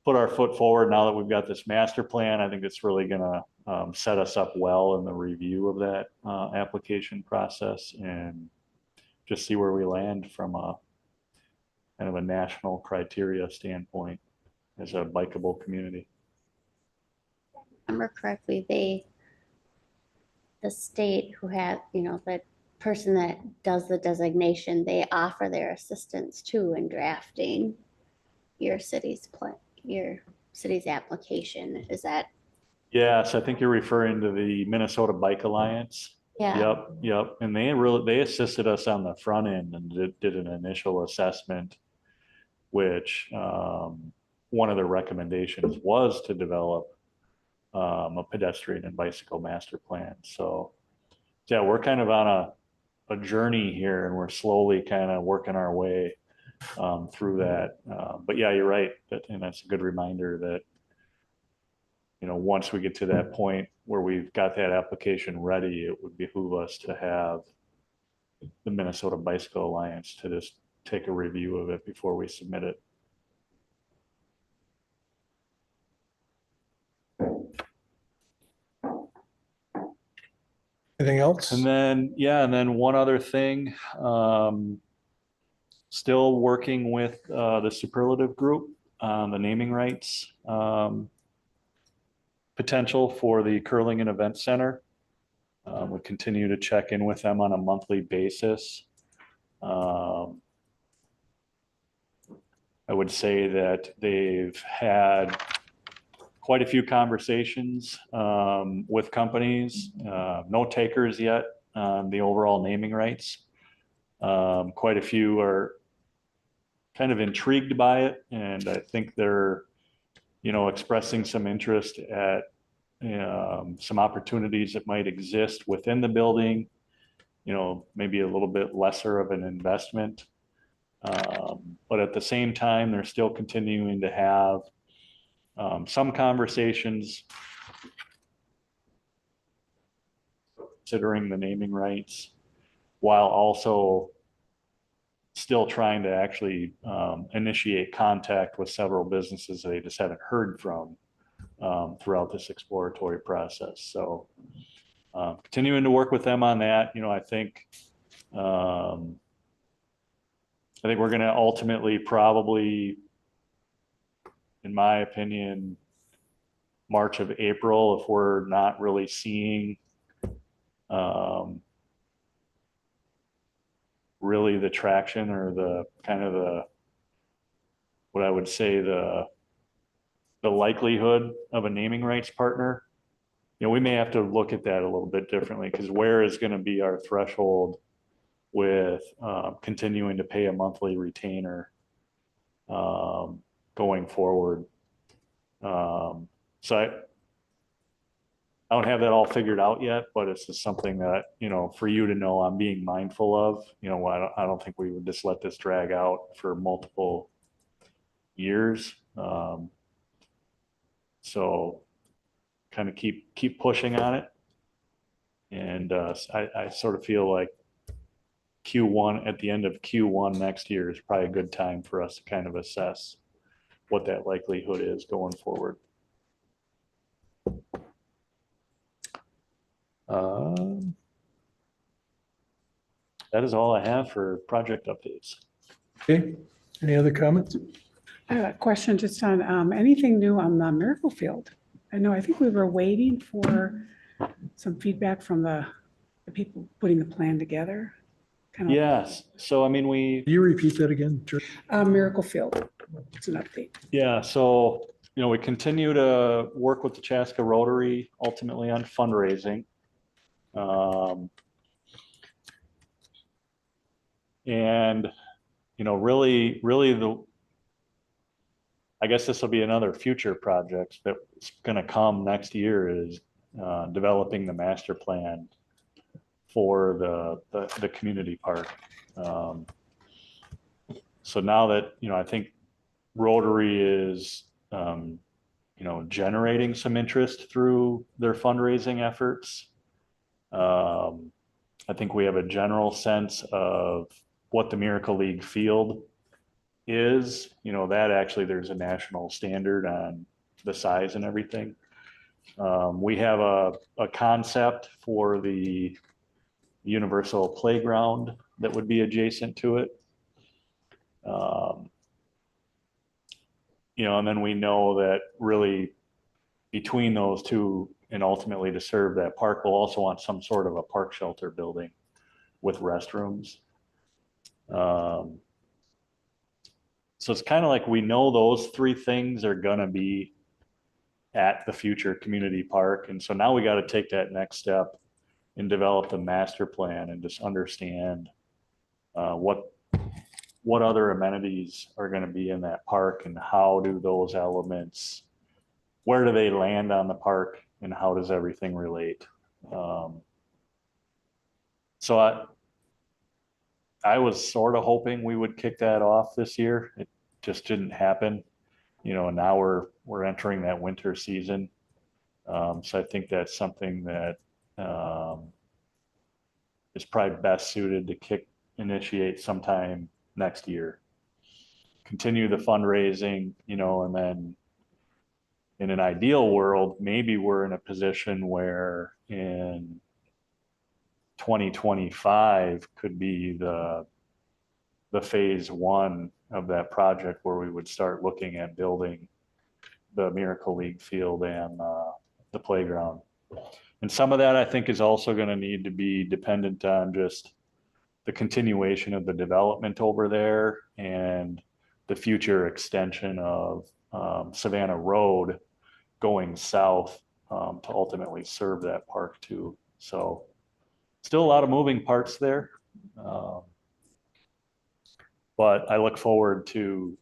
put our foot forward now that we've got this master plan. I think it's really going to set us up well in the review of that application process, and just see where we land from a kind of a national criteria standpoint as a bikeable community.
Remember correctly, the state who had, the person that does the designation, they offer their assistance too in drafting your city's plan, your city's application. Is that?
Yes, I think you're referring to the Minnesota Bike Alliance.
Yeah.
Yep. And they assisted us on the front end and did an initial assessment, which one of their recommendations was to develop a pedestrian and bicycle master plan. So yeah, we're kind of on a journey here, and we're slowly kind of working our way through that. But yeah, you're right. And that's a good reminder that, once we get to that point where we've got that application ready, it would behoove us to have the Minnesota Bicycle Alliance to just take a review of it before we submit it.
Anything else?
And then one other thing, still working with the Superlative Group on the naming rights potential for the Curling and Event Center. We continue to check in with them on a monthly basis. I would say that they've had quite a few conversations with companies, no takers yet on the overall naming rights. Quite a few are kind of intrigued by it, and I think they're expressing some interest at some opportunities that might exist within the building, maybe a little bit lesser of an investment. But at the same time, they're still continuing to have some conversations considering the naming rights, while also still trying to actually initiate contact with several businesses they just haven't heard from throughout this exploratory process. So continuing to work with them on that. I think we're going to ultimately probably, in my opinion, March of April, if we're not really seeing really the traction or the kind of what I would say the likelihood of a naming rights partner
we may have to look at that a little bit differently, because where is going to be our threshold with continuing to pay a monthly retainer going forward. So I don't have that all figured out yet, but it's just something that, for you to know, I'm being mindful of. I don't think we would just let this drag out for multiple years. So kind of keep pushing on it. And I sort of feel like Q1, at the end of Q1 next year is probably a good time for us to kind of assess what that likelihood is going forward. That is all I have for project updates.
Okay, any other comments?
I have a question just on, anything new on the Miracle Field? I think we were waiting for some feedback from the people putting the plan together.
Yes, so I mean,
Can you repeat that again? Sure.
Miracle Field, it's an update.
yeah, so, we continue to work with the Chaska Rotary ultimately on fundraising. And, really I guess this will be another future project that's going to come next year is developing the master plan for the community park. So now that, I think Rotary is, generating some interest through their fundraising efforts. I think we have a general sense of what the Miracle League field is, that actually there's a national standard on the size and everything. We have a concept for the universal playground that would be adjacent to it. And then we know that really between those two and ultimately to serve that park, we'll also want some sort of a park shelter building with restrooms. So it's kind of like we know those three things are gonna be at the future community park. And so now we got to take that next step and develop the master plan and just understand what other amenities are going to be in that park and how do those elements, where do they land on the park and how does everything relate? So I was sort of hoping we would kick that off this year. It just didn't happen, and now we're entering that winter season. So I think that's something that is probably best suited to initiate sometime next year. Continue the fundraising, and then in an ideal world, maybe we're in a position where in 2025 could be the phase one of that project where we would start looking at building the Miracle League field and the playground. And some of that I think is also going to need to be dependent on just the continuation of the development over there and the future extension of Savannah Road going south to ultimately serve that park too. So still a lot of moving parts there. But I look forward to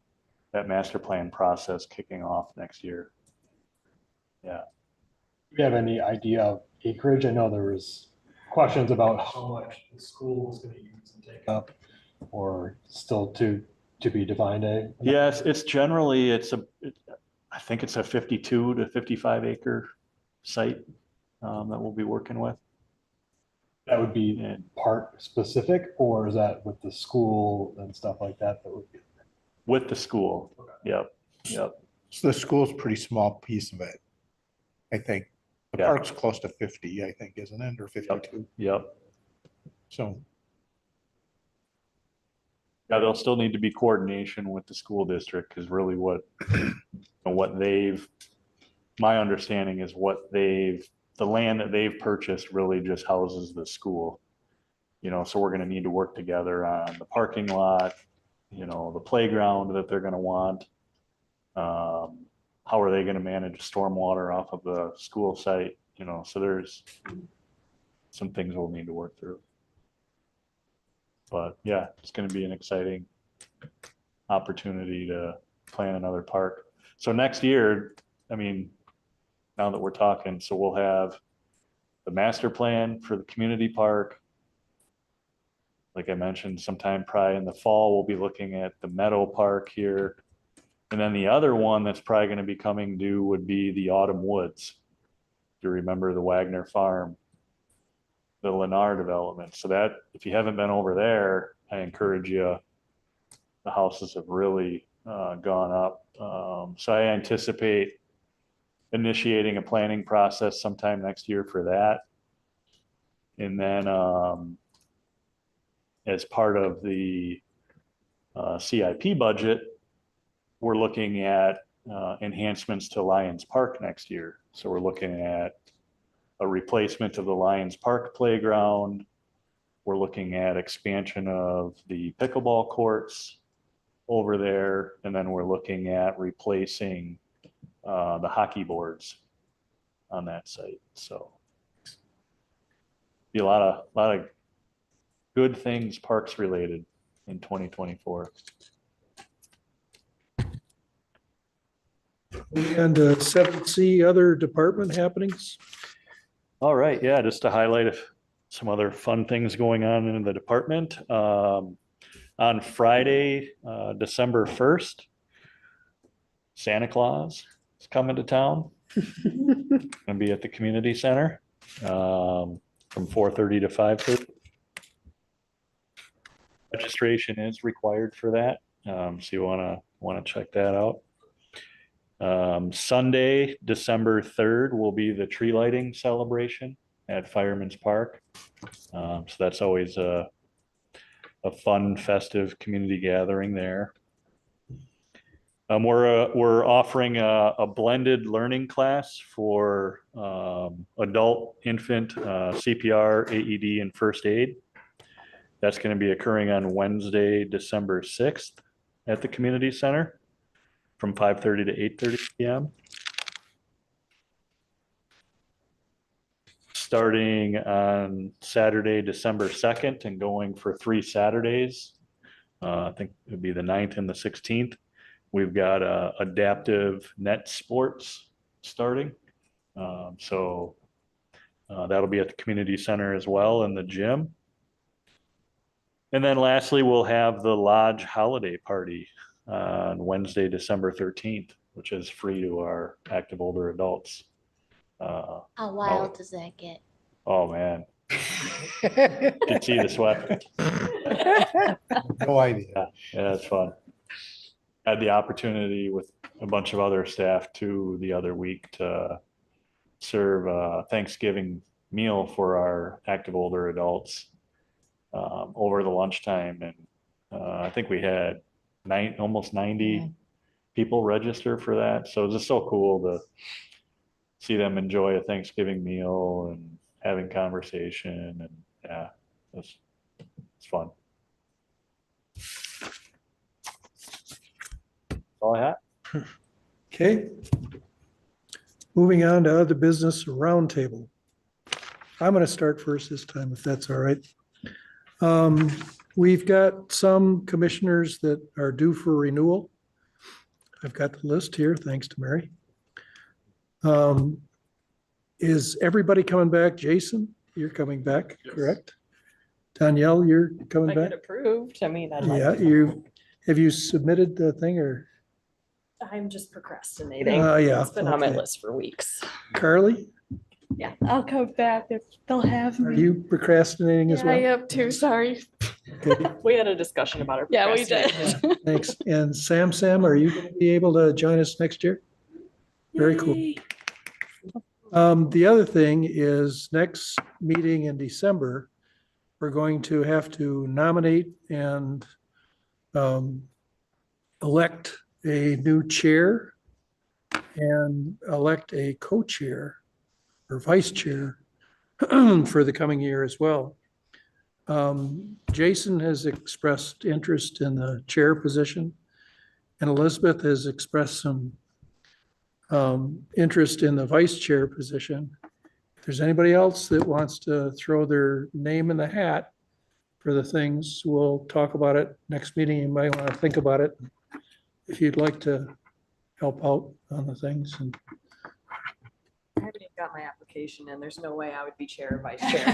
that master plan process kicking off next year. Yeah.
Do you have any idea of acreage? I know there was questions about how much the school was going to use and take up, or still to be defined.
Yes, it's generally, I think it's a 52 to 55 acre site that we'll be working with.
That would be park specific, or is that with the school and stuff like that? That would be
with the school. Okay. Yep.
So the school's a pretty small piece of it, I think. The park's close to 50, I think, isn't it, or 52?
Yep.
So.
Yeah, there'll still need to be coordination with the school district, because really my understanding is the land that they've purchased really just houses the school. So we're going to need to work together on the parking lot, the playground that they're going to want. How are they going to manage stormwater off of the school site? so there's some things we'll need to work through. But yeah, it's gonna be an exciting opportunity to plan another park. So next year, I mean, now that we're talking, so we'll have the master plan for the community park. Like I mentioned, sometime probably in the fall, we'll be looking at the Meadow Park here. And then the other one that's probably gonna be coming due would be the Autumn Woods. If you remember the Wagner Farm, the Lennar development. So that, if you haven't been over there, I encourage you. The houses have really gone up. So I anticipate initiating a planning process sometime next year for that. And then as part of the CIP budget, we're looking at enhancements to Lions Park next year. So we're looking at a replacement of the Lions Park playground. We're looking at expansion of the pickleball courts over there. And then we're looking at replacing the hockey boards on that site. So be a lot of good things parks related in 2024.
And 7C, other department happenings?
All right, yeah, just to highlight some other fun things going on in the department. On Friday, December 1st, Santa Claus is coming to town. Gonna be at the community center from 4:30 to 5:30. Registration is required for that, so you wanna check that out. Sunday, December 3rd will be the tree lighting celebration at Fireman's Park. So that's always a fun, festive community gathering there. We're offering a blended learning class for adult, infant, CPR, AED, and first aid. That's going to be occurring on Wednesday, December 6th at the community center from 5:30 to 8:30 p.m. Starting on Saturday, December 2nd and going for 3 Saturdays. I think it would be the 9th and the 16th. We've got adaptive net sports starting. So that'll be at the community center as well in the gym. And then lastly, we'll have the Lodge Holiday Party on Wednesday, December 13th, which is free to our active older adults.
How wild does that get?
Oh, man. You can see the sweat.
No idea.
Yeah, it's fun. Had the opportunity with a bunch of other staff too the other week to serve a Thanksgiving meal for our active older adults over the lunchtime. And I think we had almost 90 people register for that. So it's just so cool to see them enjoy a Thanksgiving meal and having conversation. And yeah, it's fun. That's all I have.
Okay. Moving on to other business roundtable. I'm going to start first this time, if that's all right. We've got some commissioners that are due for renewal. I've got the list here, thanks to Mary. Is everybody coming back? Jason, you're coming back, correct? Danielle, you're coming
I get
back?
approved. I mean, I'd like
Yeah,
to.
have you submitted the thing or?
I'm just procrastinating.
Yeah,
It's been on my
okay.
list for weeks.
Carly,
Yeah, I'll come back if they'll have
are
me.
you procrastinating as
Yeah, I
well?
am too, sorry.
Okay,
We had a discussion about it.
Yeah, we did.
thanks. And Sam, are you going to be able to join us next year? Very cool.
Yay.
The other thing is next meeting in December, we're going to have to nominate and elect a new chair and elect a co-chair or vice chair for the coming year as well. Jason has expressed interest in the chair position, and Elizabeth has expressed some interest in the vice chair position. there's anybody else that wants to throw their name in the hat for the things, we'll talk about it next meeting. You might want to think about it. If you'd like to help out on the things. And
I haven't even got my application in. There's no way I would be chair or vice chair.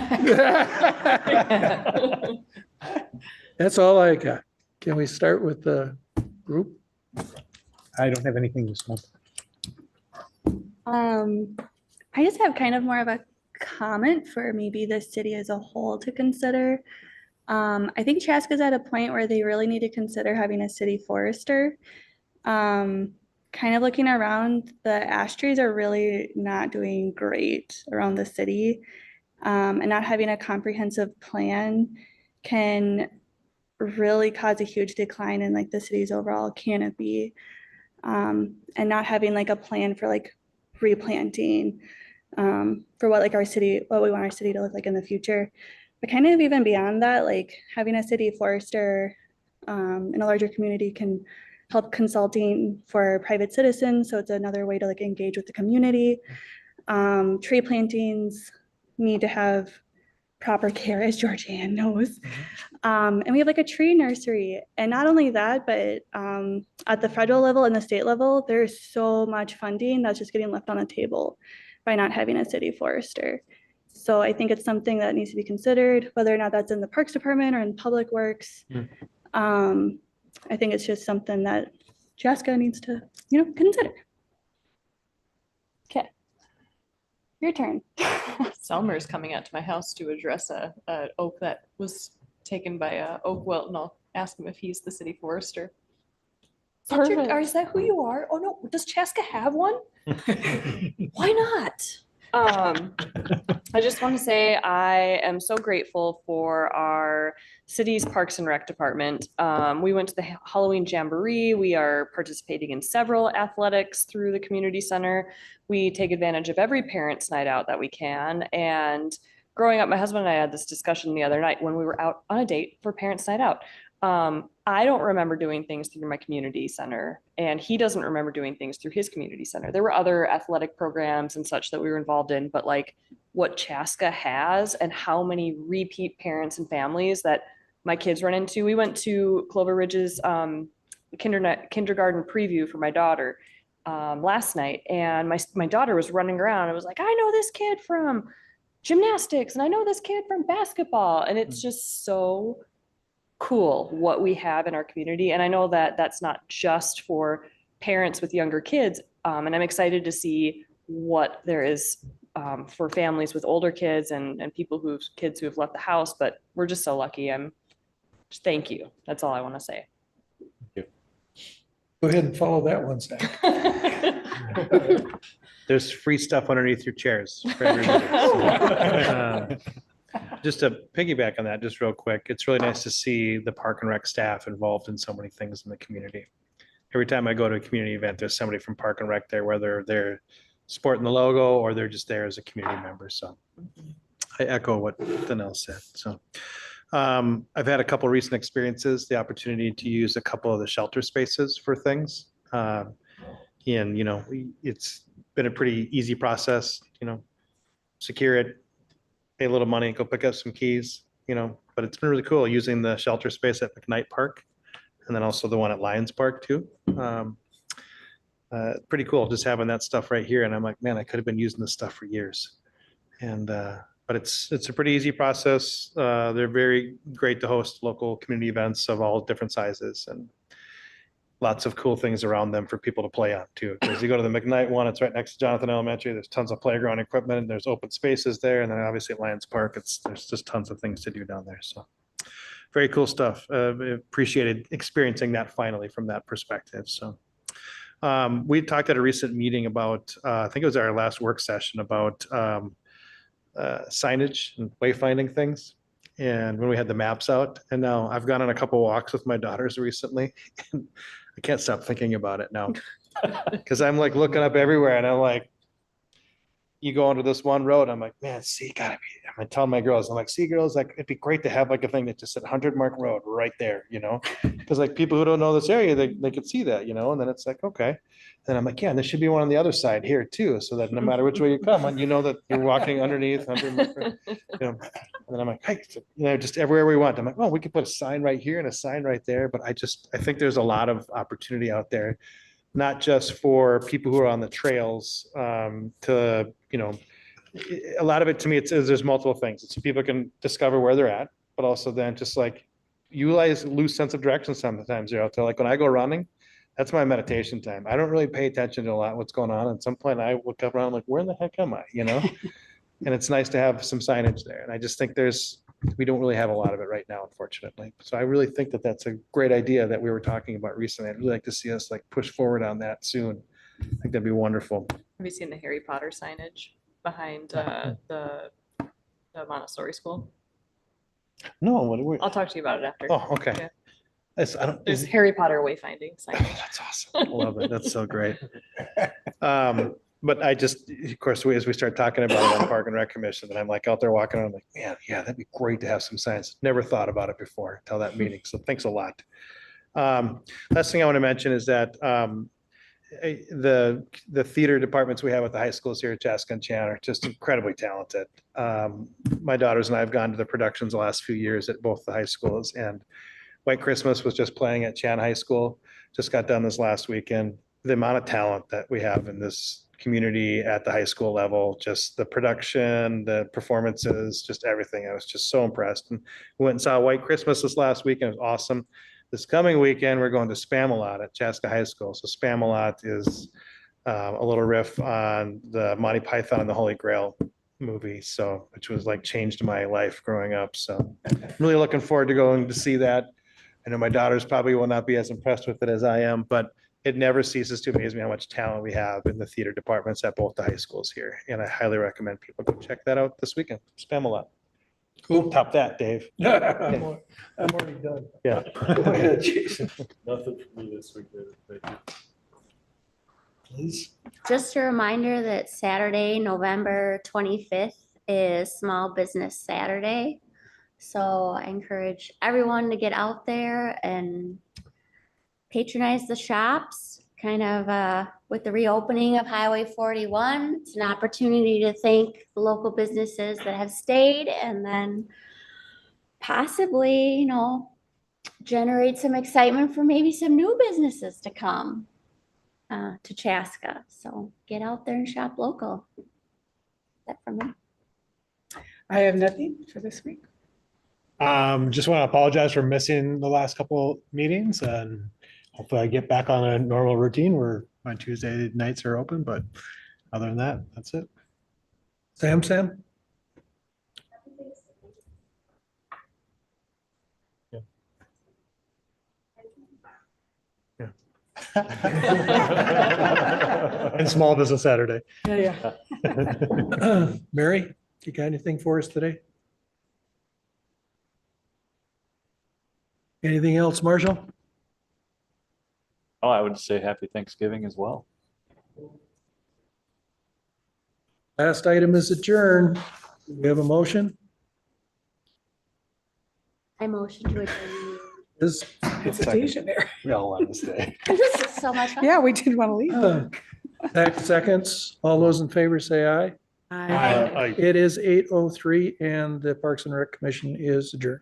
that's all I got. Can we start with the group?
I don't have anything this month.
I just have kind of more of a comment for maybe the city as a whole to consider. I think Chaska's at a point where they really need to consider having a city forester. Kind of looking around, the ash trees are really not doing great around the city. And not having a comprehensive plan can really cause a huge decline in like the city's overall canopy. And not having like a plan for like replanting for what like our city, what we want our city to look like in the future. But kind of even beyond that, like having a city forester in a larger community can help consulting for private citizens. So it's another way to like engage with the community. Tree plantings need to have proper care, as Georgianne knows. And we have like a tree nursery. And not only that, but at the federal level and the state level, there's so much funding that's just getting left on the table by not having a city forester. So I think it's something that needs to be considered, whether or not that's in the Parks Department or in Public Works. I think it's just something that Chaska needs to, consider. Okay, your turn.
Selmer's coming out to my house to address a oak that was taken by a oak wilt, and I'll ask him if he's the city forester.
Perfect.
Is that who you are? Oh no, does Chaska have one? Why not? I just want to say I am so grateful for our city's Parks and Rec department. We went to the Halloween Jamboree. We are participating in several athletics through the community center. We take advantage of every parents' night out that we can. And growing up, my husband and I had this discussion the other night when we were out on a date for parents' night out. I don't remember doing things through my community center, and he doesn't remember doing things through his community center. There were other athletic programs and such that we were involved in, but like what Chaska has and how many repeat parents and families that my kids run into. We went to Clover Ridge's kindergarten preview for my daughter last night, and my daughter was running around. I was like, I know this kid from gymnastics, and I know this kid from basketball, and it's just so cool what we have in our community. And I know that that's not just for parents with younger kids. And I'm excited to see what there is for families with older kids and people kids who have left the house, but we're just so lucky. Thank you. That's all I want to say.
Go ahead and follow that one, Zach.
There's free stuff underneath your chairs for everybody. So, just to piggyback on that, just real quick, it's really nice to see the Park and Rec staff involved in so many things in the community. Every time I go to a community event, there's somebody from Park and Rec there, whether they're sporting the logo or they're just there as a community member. So I echo what Danelle said. So I've had a couple of recent experiences, the opportunity to use a couple of the shelter spaces for things. And, it's been a pretty easy process, secure it, pay a little money, go pick up some keys, but it's been really cool using the shelter space at McKnight Park and then also the one at Lions Park too. Pretty cool just having that stuff right here. And I'm like, man, I could have been using this stuff for years. And, but it's a pretty easy process. They're very great to host local community events of all different sizes and lots of cool things around them for people to play on too. Because you go to the McKnight one, it's right next to Jonathan Elementary. There's tons of playground equipment and there's open spaces there. And then obviously at Lions Park, there's just tons of things to do down there. So very cool stuff. Appreciated experiencing that finally from that perspective. So we talked at a recent meeting about, I think it was our last work session about signage and wayfinding things. And when we had the maps out, and now I've gone on a couple walks with my daughters recently, and I can't stop thinking about it now. Because I'm like looking up everywhere and I'm like, you go onto this one road, I'm like, man, see, gotta be, I'm telling my girls, I'm like, see girls, like, it'd be great to have like a thing that just said 100 Mark Road right there, you know? Cause like people who don't know this area, they could see that, you know, and then it's like, okay. And I'm like, yeah, and there should be one on the other side here too, so that no matter which way you come, you know that you're walking underneath, 100 Mark Road, you know? And then I'm like, hey, you know, just everywhere we want. I'm like, well, we could put a sign right here and a sign right there, but I think there's a lot of opportunity out there, not just for people who are on the trails, to, you know, a lot of it to me, there's multiple things. It's so people can discover where they're at, but also then just like utilize lose sense of direction sometimes you're out there. Like when I go running, that's my meditation time. I don't really pay attention to a lot what's going on. At some point I look up around like, where the heck am I? You know? And it's nice to have some signage there. And I just think we don't really have a lot of it right now, unfortunately. So I really think that that's a great idea that we were talking about recently. I'd really like to see us like push forward on that soon. I think that'd be wonderful.
Have you seen the Harry Potter signage behind the Montessori school?
No, what are we?
I'll talk to you about it after.
Oh, okay.
Yeah.
There's
Harry Potter wayfinding signage.
That's awesome. I love it. That's so great. But I just, of course, as we start talking about it on Park and Rec Commission, and I'm like out there walking around, I'm like, man, yeah, that'd be great to have some signs. Never thought about it before until that meeting. So thanks a lot. Last thing I want to mention is that the theater departments we have at the high schools here at Chaska and Chan are just incredibly talented. My daughters and I have gone to the productions the last few years at both the high schools, and White Christmas was just playing at Chan High School. Just got done this last weekend. The amount of talent that we have in this community at the high school level, just the production, the performances, just everything. I was just so impressed. And we went and saw White Christmas this last weekend. It was awesome. This coming weekend, we're going to Spamalot at Chaska High School. So Spamalot is a little riff on the Monty Python and the Holy Grail movie. So, which was like changed my life growing up. So I'm really looking forward to going to see that. I know my daughters probably will not be as impressed with it as I am, but it never ceases to amaze me how much talent we have in the theater departments at both the high schools here. And I highly recommend people go check that out this weekend. Spamalot.
Cool.
Top that, Dave.
I'm already done.
Yeah.
Go ahead, Jason.
Nothing for me this week. Thank you.
Please.
Just a reminder that Saturday, November 25th is Small Business Saturday. So I encourage everyone to get out there and patronize the shops. Kind of with the reopening of Highway 41, it's an opportunity to thank the local businesses that have stayed, and then possibly, you know, generate some excitement for maybe some new businesses to come to Chaska. So get out there and shop local. That from me.
I have nothing for this week.
Just want to apologize for missing the last couple meetings, and hopefully I get back on a normal routine where my Tuesday nights are open, but other than that, that's it.
Sam?
And Small Business Saturday.
Yeah.
Mary, you got anything for us today? Anything else, Marshall?
Oh, I would say happy Thanksgiving as well.
Last item is adjourn. We have a motion.
I motion to adjourn.
Is
Hesitation there.
We all want to stay.
This is so much fun.
Yeah, we did want to leave.
seconds. All those in favor say aye.
Aye.
It is 8:03 and the Parks and Rec Commission is adjourned.